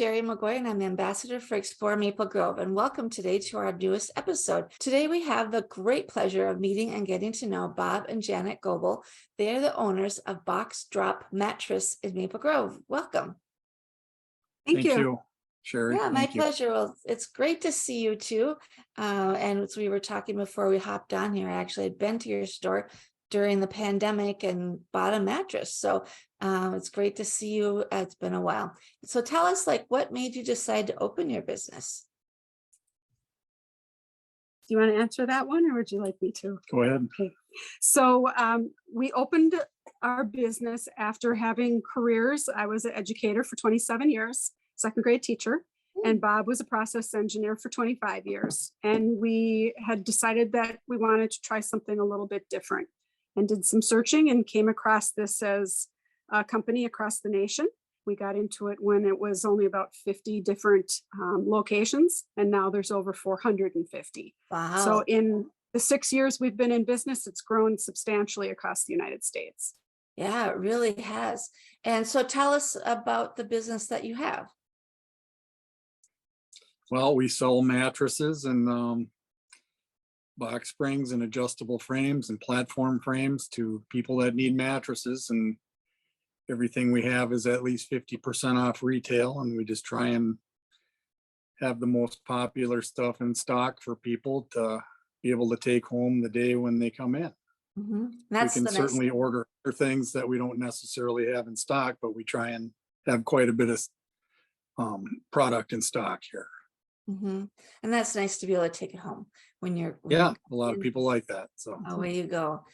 Shari McGuire, and I'm the ambassador for Explore Maple Grove. And welcome today to our newest episode. Today we have the great pleasure of meeting and getting to know Bob and Janet Goble. They are the owners of BoxDrop Mattress in Maple Grove. Welcome. Thank you, Shari. Yeah, my pleasure. Well, it's great to see you too. And as we were talking before we hopped on here, I actually had been to your store during the pandemic and bought a mattress. So it's great to see you. It's been a while. So tell us, what made you decide to open your business? Do you want to answer that one, or would you like me to? Go ahead. Okay. So we opened our business after having careers. I was an educator for 27 years, second grade teacher, and Bob was a process engineer for 25 years. And we had decided that we wanted to try something a little bit different, and did some searching and came across this as a company across the nation. We got into it when it was only about 50 different locations, and now there's over 450. Wow. So in the 6 years we've been in business, it's grown substantially across the United States. Yeah, it really has. And so tell us about the business that you have. Well, we sell mattresses and box springs and adjustable frames and platform frames to people that need mattresses, and everything we have is at least 50% off retail, and we just try and have the most popular stuff in stock for people to be able to take home the day when they come in. Mm-hmm. We can certainly order things that we don't necessarily have in stock, but we try and have quite a bit of product in stock here. Mm-hmm. And that's nice to be able to take it home when you're. Yeah, a lot of people like that. So away you go.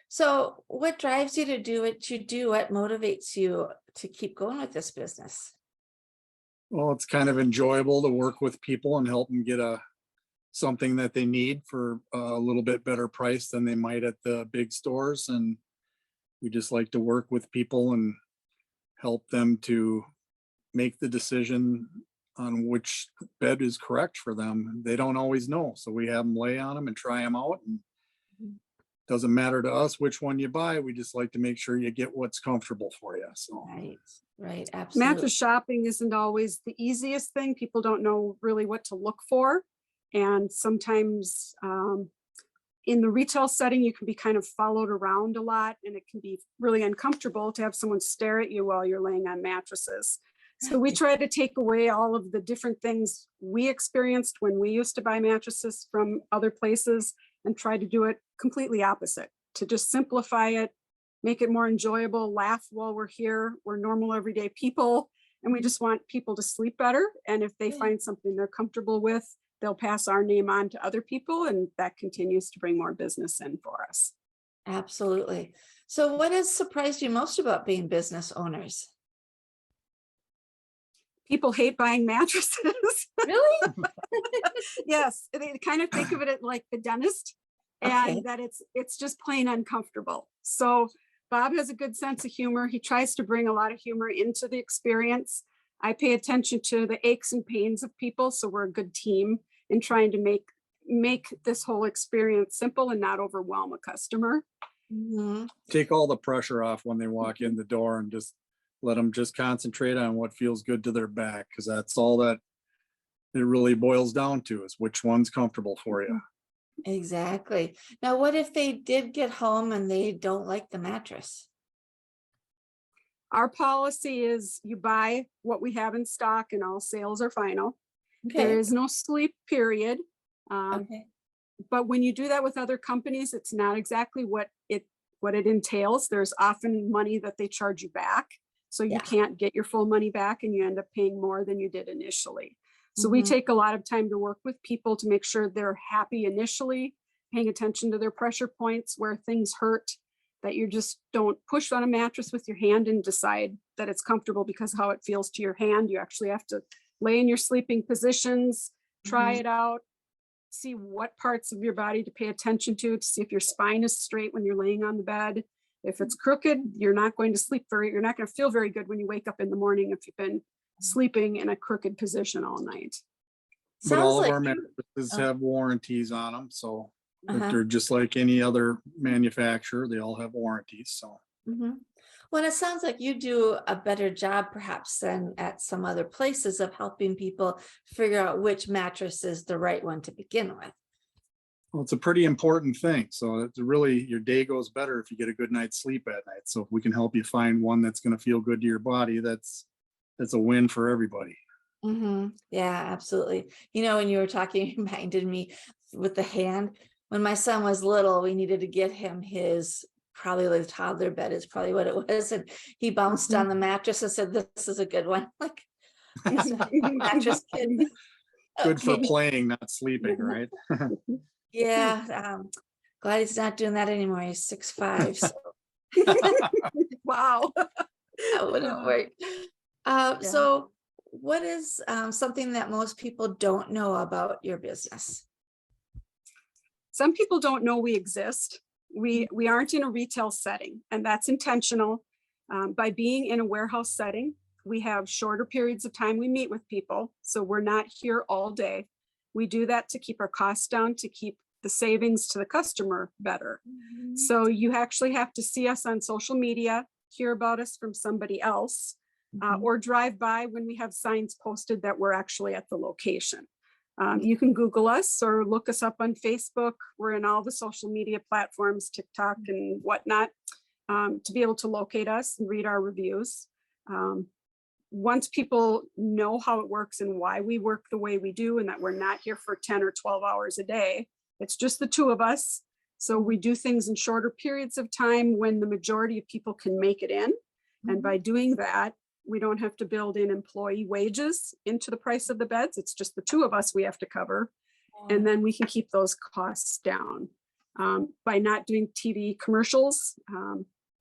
So what drives you to do what you do? What motivates you to keep going with this business? well, it's kind of enjoyable to work with people and help them get something that they need for a little bit better price than they might at the big stores. And we just like to work with people and help them to make the decision on which bed is correct for them. They don't always know, so we have them lay on them and try them out, and doesn't matter to us which one you buy. We just like to make sure you get what's comfortable for you. So right, absolutely. Mattress shopping isn't always the easiest thing. People don't know really what to look for, and sometimes in the retail setting you can be kind of followed around a lot, and it can be really uncomfortable to have someone stare at you while you're laying on mattresses. So we try to take away all of the different things we experienced when we used to buy mattresses from other places and try to do it completely opposite, to just simplify it, make it more enjoyable, laugh while we're here. We're normal everyday people, and we just want people to sleep better. And if they find something they're comfortable with, they'll pass our name on to other people, and that continues to bring more business in for us. Absolutely. So what has surprised you most about being business owners? People hate buying mattresses. Really? Yes, they kind of think of it like the dentist, and that it's just plain uncomfortable. So Bob has a good sense of humor. He tries to bring a lot of humor into the experience. I pay attention to the aches and pains of people, so we're a good team in trying to make this whole experience simple and not overwhelm a customer. Mm-hmm. take all the pressure off when they walk in the door and just let them just concentrate on what feels good to their back, because that's all that it really boils down to, is which one's comfortable for you. Exactly. Now, what if they did get home and they don't like the mattress? Our policy is you buy what we have in stock, and all sales are final. Okay. There is no sleep period. Okay. But when you do that with other companies, it's not exactly what it entails. There's often money that they charge you back. So you can't get your full money back, and you end up paying more than you did initially. So we take a lot of time to work with people to make sure they're happy initially, paying attention to their pressure points, where things hurt, that you just don't push on a mattress with your hand and decide that it's comfortable because of how it feels to your hand. You actually have to lay in your sleeping positions, try it out, see what parts of your body to pay attention to see if your spine is straight when you're laying on the bed. If it's crooked, you're not going to feel very good when you wake up in the morning if you've been sleeping in a crooked position all night. But all of our mattresses have warranties on them, so they're just like any other manufacturer. They all have warranties. So Well, it sounds like you do a better job perhaps than at some other places of helping people figure out which mattress is the right one to begin with. Well, it's a pretty important thing. So it's really, your day goes better if you get a good night's sleep at night. So if we can help you find one that's going to feel good to your body, that's a win for everybody. Yeah, absolutely. When you were talking, it reminded me with the hand. When my son was little, we needed to get him his, probably the toddler bed is probably what it was. And he bounced on the mattress and said, "This is a good one." Like, he's a mattress kid. Good for Okay. playing, not sleeping, right? Yeah. Glad he's not doing that anymore. He's 6'5", so Wow. that wouldn't work. So what is something that most people don't know about your business? Some people don't know we exist. We aren't in a retail setting, and that's intentional. By being in a warehouse setting, we have shorter periods of time we meet with people, so we're not here all day. We do that to keep our costs down, to keep the savings to the customer better. So you actually have to see us on social media, hear about us from somebody else, or drive by when we have signs posted that we're actually at the location. You can Google us or look us up on Facebook. We're in all the social media platforms, TikTok and whatnot, to be able to locate us and read our reviews. Once people know how it works and why we work the way we do, and that we're not here for 10 or 12 hours a day, it's just the two of us. So we do things in shorter periods of time when the majority of people can make it in. And by doing that, we don't have to build in employee wages into the price of the beds. It's just the two of us we have to cover. And then we can keep those costs down. By not doing TV commercials,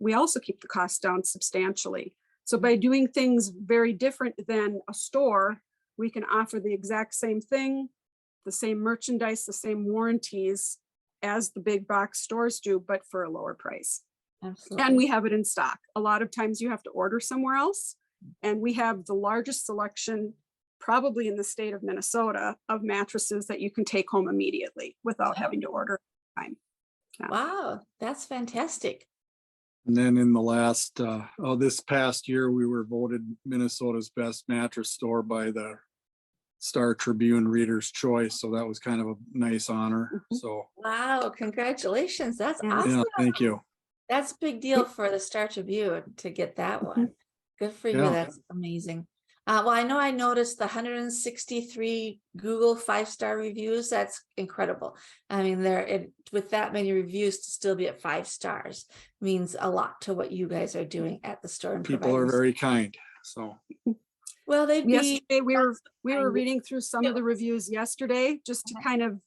we also keep the costs down substantially. So by doing things very different than a store, we can offer the exact same thing, the same merchandise, the same warranties as the big box stores do, but for a lower price. Absolutely. And we have it in stock. A lot of times you have to order somewhere else. And we have the largest selection, probably in the state of Minnesota, of mattresses that you can take home immediately without having to order time. Yeah. Wow, that's fantastic. And then in the last, this past year, we were voted Minnesota's best mattress store by the Star Tribune Reader's Choice. So that was kind of a nice honor. So Wow, congratulations. That's Yeah. awesome. yeah, thank you. That's a big deal for the Star Tribune to get that one. Good for you. Yeah. That's amazing. Well, I know I noticed the 163 Google 5-star reviews. That's incredible. I mean, with that many reviews to still be at 5 stars means a lot to what you guys are doing at the store. And People are very kind. So well, they'd be. Yesterday, we were reading through some of the reviews yesterday, just to kind of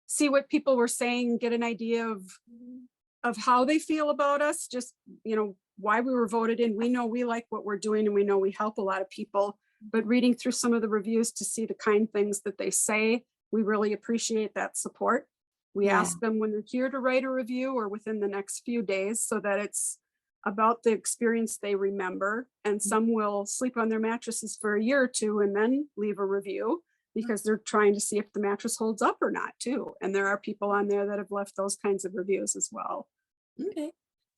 see what people were saying, get an idea of how they feel about us, just, why we were voted in. We know we like what we're doing, and we know we help a lot of people, but reading through some of the reviews to see the kind things that they say, we really appreciate that support. We ask them when they're here to write a review or within the next few days, so that it's about the experience they remember. And some will sleep on their mattresses for a year or two and then leave a review, because they're trying to see if the mattress holds up or not too. And there are people on there that have left those kinds of reviews as well. Okay,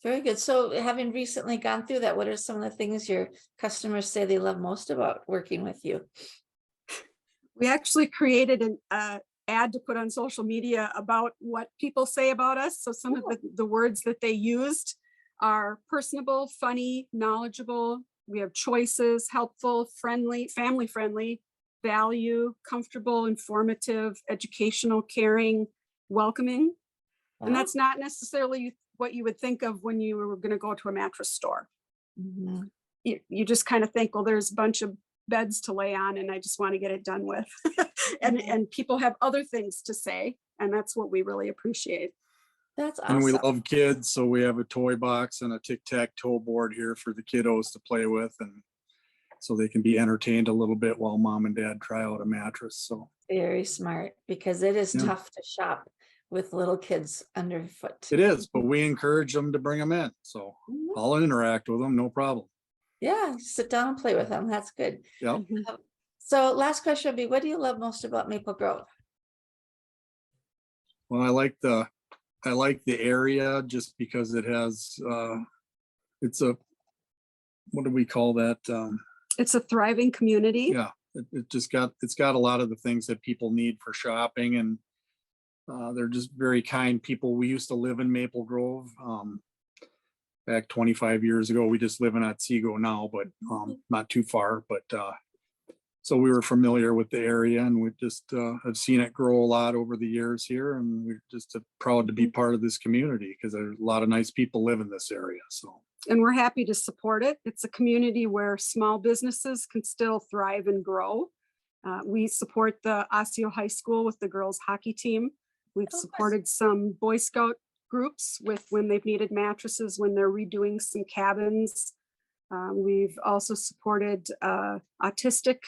very good. So having recently gone through that, what are some of the things your customers say they love most about working with you? We actually created an ad to put on social media about what people say about us. So some of the words that they used are personable, funny, knowledgeable. We have choices, helpful, friendly, family friendly, value, comfortable, informative, educational, caring, welcoming. And that's not necessarily what you would think of when you were going to go to a mattress store. You just kind of think, well, there's a bunch of beds to lay on and I just want to get it done with. and people have other things to say, and that's what we really appreciate. That's awesome. And we love kids, so we have a toy box and a tic-tac-toe board here for the kiddos to play with, and so they can be entertained a little bit while mom and dad try out a mattress. So very smart, because it is tough to shop with little kids underfoot. it is, but we encourage them to bring them in. So I'll interact with them, no problem. Yeah, sit down and play with them. That's good. Yeah. So last question would be, what do you love most about Maple Grove? Well, I like the area just because it has it's a what do we call that? It's a thriving community. Yeah, it's got a lot of the things that people need for shopping, and they're just very kind people. We used to live in Maple Grove back 25 years ago. We just live in Otsego now, but not too far. But so we were familiar with the area, and we just have seen it grow a lot over the years here, and we're just proud to be part of this community because there's a lot of nice people live in this area. So. And we're happy to support it. It's a community where small businesses can still thrive and grow. We support the Osseo High School with the girls hockey team. We've supported some Boy Scout groups with when they've needed mattresses, when they're redoing some cabins. We've also supported autistic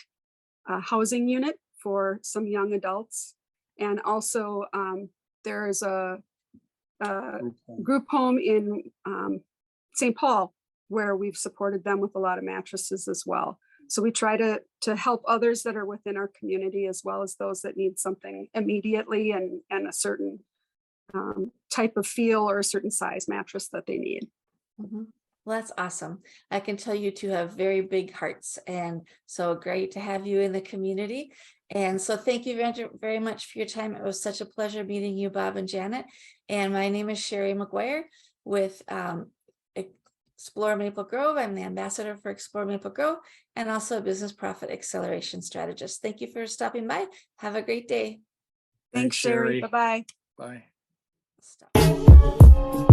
housing unit for some young adults. And also there's a group home in St. Paul, where we've supported them with a lot of mattresses as well. So we try to help others that are within our community, as well as those that need something immediately and a certain type of feel or a certain size mattress that they need. Mm-hmm. Well, that's awesome. I can tell you two have very big hearts, and so great to have you in the community. And so thank you very much for your time. It was such a pleasure meeting you, Bob and Janet. And my name is Shari McGuire with Explore Maple Grove. I'm the ambassador for Explore Maple Grove and also a business profit acceleration strategist. Thank you for stopping by. Have a great day. Thanks, Shari. Bye-bye. Bye. Stop.